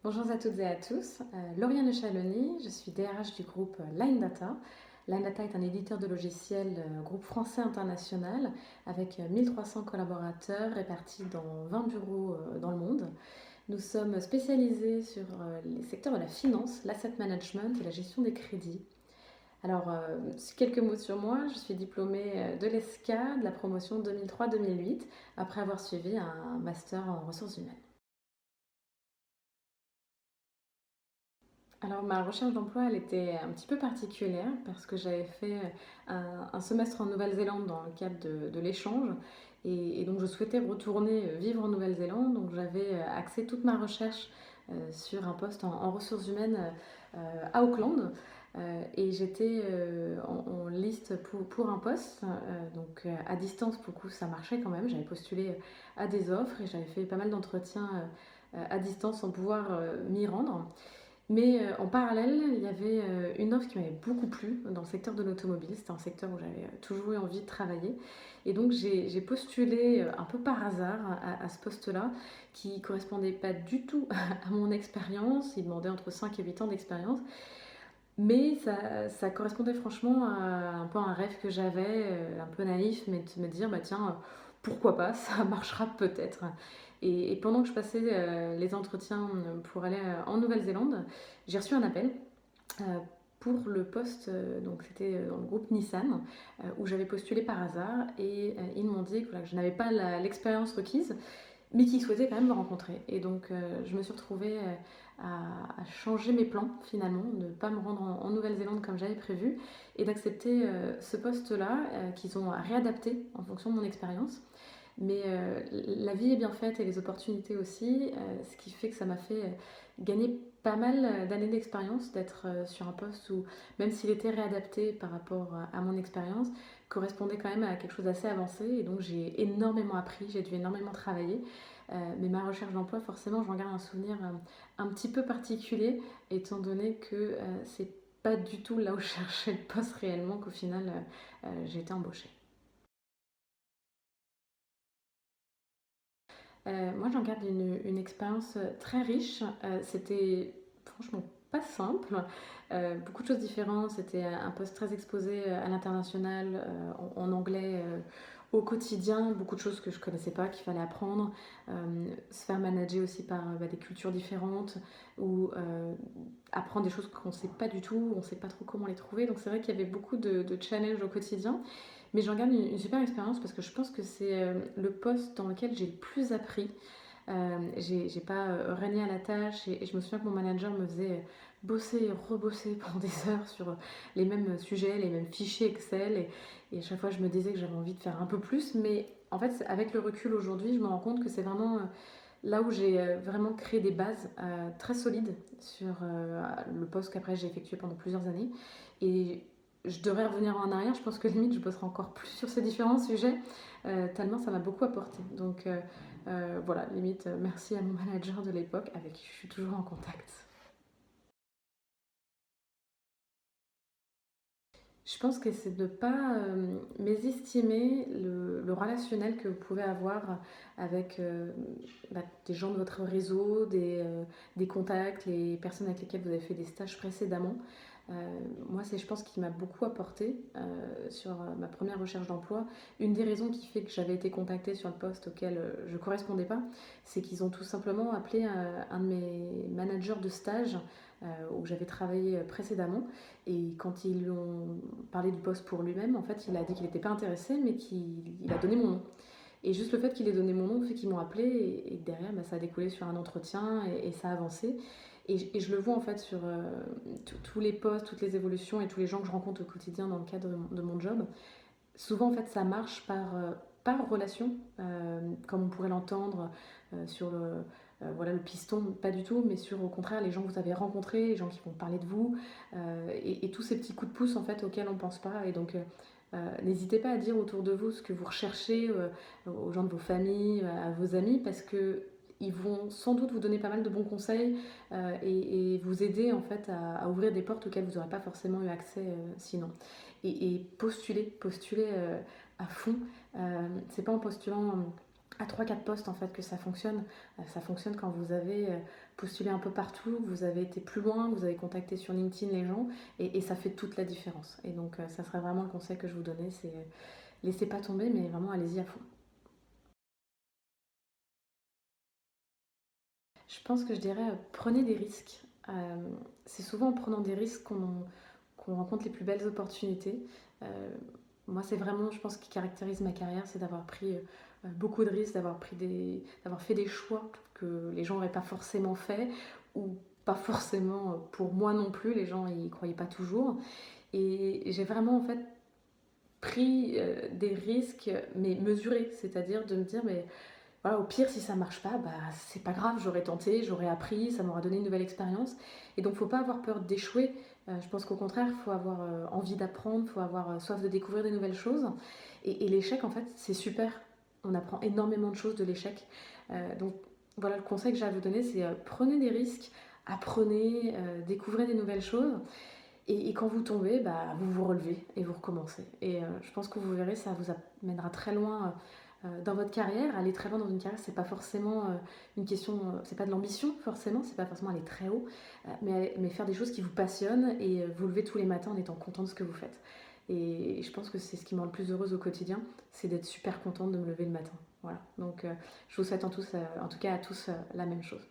Bonjour à toutes et à tous, Lauriane Chalony, je suis DRH du groupe Line Data. Line Data est un éditeur de logiciels groupe français international avec 1300 collaborateurs répartis dans 20 bureaux dans le monde. Nous sommes spécialisés sur les secteurs de la finance, l'asset management et la gestion des crédits. Alors, quelques mots sur moi, je suis diplômée de l'ESCA de la promotion 2003-2008 après avoir suivi un master en ressources humaines. Alors ma recherche d'emploi, elle était un petit peu particulière parce que j'avais fait un semestre en Nouvelle-Zélande dans le cadre de l'échange et donc je souhaitais retourner vivre en Nouvelle-Zélande. Donc j'avais axé toute ma recherche sur un poste en ressources humaines à Auckland et j'étais en liste pour un poste. Donc à distance, pour le coup, ça marchait quand même. J'avais postulé à des offres et j'avais fait pas mal d'entretiens à distance sans pouvoir m'y rendre. Mais en parallèle, il y avait une offre qui m'avait beaucoup plu dans le secteur de l'automobile. C'était un secteur où j'avais toujours eu envie de travailler. Et donc j'ai postulé un peu par hasard à ce poste-là, qui correspondait pas du tout à mon expérience. Il demandait entre 5 et 8 ans d'expérience. Mais ça correspondait franchement à un peu un rêve que j'avais, un peu naïf, mais de me dire, bah tiens, pourquoi pas, ça marchera peut-être. Et pendant que je passais les entretiens pour aller en Nouvelle-Zélande, j'ai reçu un appel euh, pour le poste, donc c'était dans le groupe Nissan, où j'avais postulé par hasard, et ils m'ont dit que, voilà, que je n'avais pas l'expérience requise, mais qui souhaitait quand même me rencontrer. Et donc je me suis retrouvée à changer mes plans finalement, de ne pas me rendre en Nouvelle-Zélande comme j'avais prévu, et d'accepter ce poste-là qu'ils ont réadapté en fonction de mon expérience. Mais la vie est bien faite et les opportunités aussi, ce qui fait que ça m'a fait gagner pas mal d'années d'expérience, d'être sur un poste où, même s'il était réadapté par rapport à mon expérience, correspondait quand même à quelque chose d'assez avancé. Et donc j'ai énormément appris, j'ai dû énormément travailler. Mais ma recherche d'emploi, forcément, j'en garde un souvenir un petit peu particulier, étant donné que c'est pas du tout là où je cherchais le poste réellement qu'au final j'ai été embauchée. Moi, j'en garde une expérience très riche. C'était franchement pas simple. Beaucoup de choses différentes. C'était un poste très exposé à l'international, en anglais au quotidien. Beaucoup de choses que je connaissais pas, qu'il fallait apprendre. Se faire manager aussi par des cultures différentes ou apprendre des choses qu'on ne sait pas du tout, on ne sait pas trop comment les trouver. Donc c'est vrai qu'il y avait beaucoup de challenges au quotidien. Mais j'en garde une super expérience parce que je pense que c'est le poste dans lequel j'ai le plus appris. J'ai pas renié à la tâche et je me souviens que mon manager me faisait bosser et rebosser pendant des heures sur les mêmes sujets, les mêmes fichiers Excel. Et à chaque fois, je me disais que j'avais envie de faire un peu plus. Mais en fait, avec le recul aujourd'hui, je me rends compte que c'est vraiment là où j'ai vraiment créé des bases très solides sur le poste qu'après j'ai effectué pendant plusieurs années. Et je devrais revenir en arrière, je pense que limite je bosserai encore plus sur ces différents sujets, tellement ça m'a beaucoup apporté. Donc voilà, limite merci à mon manager de l'époque avec qui je suis toujours en contact. Je pense que c'est de ne pas mésestimer le relationnel que vous pouvez avoir avec des gens de votre réseau, des contacts, les personnes avec lesquelles vous avez fait des stages précédemment. Euh, Moi, c'est, je pense, qui m'a beaucoup apporté sur ma première recherche d'emploi. Une des raisons qui fait que j'avais été contactée sur le poste auquel je ne correspondais pas, c'est qu'ils ont tout simplement appelé un de mes managers de stage où j'avais travaillé précédemment. Et quand ils lui ont parlé du poste pour lui-même, en fait, il a dit qu'il n'était pas intéressé, mais qu'il a donné mon nom. Et juste le fait qu'il ait donné mon nom fait qu'ils m'ont appelé et derrière, bah, ça a découlé sur un entretien et ça a avancé. Et je le vois en fait sur tous les postes, toutes les évolutions et tous les gens que je rencontre au quotidien dans le cadre de mon job. Souvent en fait ça marche par relation, comme on pourrait l'entendre sur voilà, le piston, pas du tout, mais sur au contraire les gens que vous avez rencontrés, les gens qui vont parler de vous, et tous ces petits coups de pouce en fait auxquels on ne pense pas. Et donc n'hésitez pas à dire autour de vous ce que vous recherchez aux gens de vos familles, à vos amis, parce que ils vont sans doute vous donner pas mal de bons conseils et vous aider en fait à ouvrir des portes auxquelles vous n'aurez pas forcément eu accès sinon. Et postuler à fond. C'est pas en postulant à 3-4 postes en fait que ça fonctionne. Ça fonctionne quand vous avez postulé un peu partout, vous avez été plus loin, vous avez contacté sur LinkedIn les gens et ça fait toute la différence. Et donc ça serait vraiment le conseil que je vous donnais, c'est laissez pas tomber mais vraiment allez-y à fond. Je pense que je dirais prenez des risques. C'est souvent en prenant des risques qu'on rencontre les plus belles opportunités. Euh, Moi, c'est vraiment, je pense, ce qui caractérise ma carrière, c'est d'avoir pris beaucoup de risques, d'avoir fait des choix que les gens n'auraient pas forcément fait, ou pas forcément pour moi non plus, les gens n'y croyaient pas toujours. Et j'ai vraiment, en fait, pris des risques, mais mesurés, c'est-à-dire de me dire, mais voilà, au pire, si ça marche pas, bah, c'est pas grave, j'aurais tenté, j'aurais appris, ça m'aura donné une nouvelle expérience. Et donc, faut pas avoir peur d'échouer. Je pense qu'au contraire, il faut avoir envie d'apprendre, il faut avoir soif de découvrir des nouvelles choses. Et l'échec, en fait, c'est super. On apprend énormément de choses de l'échec. Donc, voilà, le conseil que j'ai à vous donner, c'est prenez des risques, apprenez, découvrez des nouvelles choses. Et quand vous tombez, bah, vous vous relevez et vous recommencez. Et je pense que vous verrez, ça vous amènera très loin dans votre carrière. Aller très loin dans une carrière, c'est pas forcément une question, c'est pas de l'ambition forcément, c'est pas forcément aller très haut, mais faire des choses qui vous passionnent et vous lever tous les matins en étant content de ce que vous faites. Et je pense que c'est ce qui me rend le plus heureuse au quotidien, c'est d'être super contente de me lever le matin. Voilà. Donc je vous souhaite en tout cas à tous la même chose.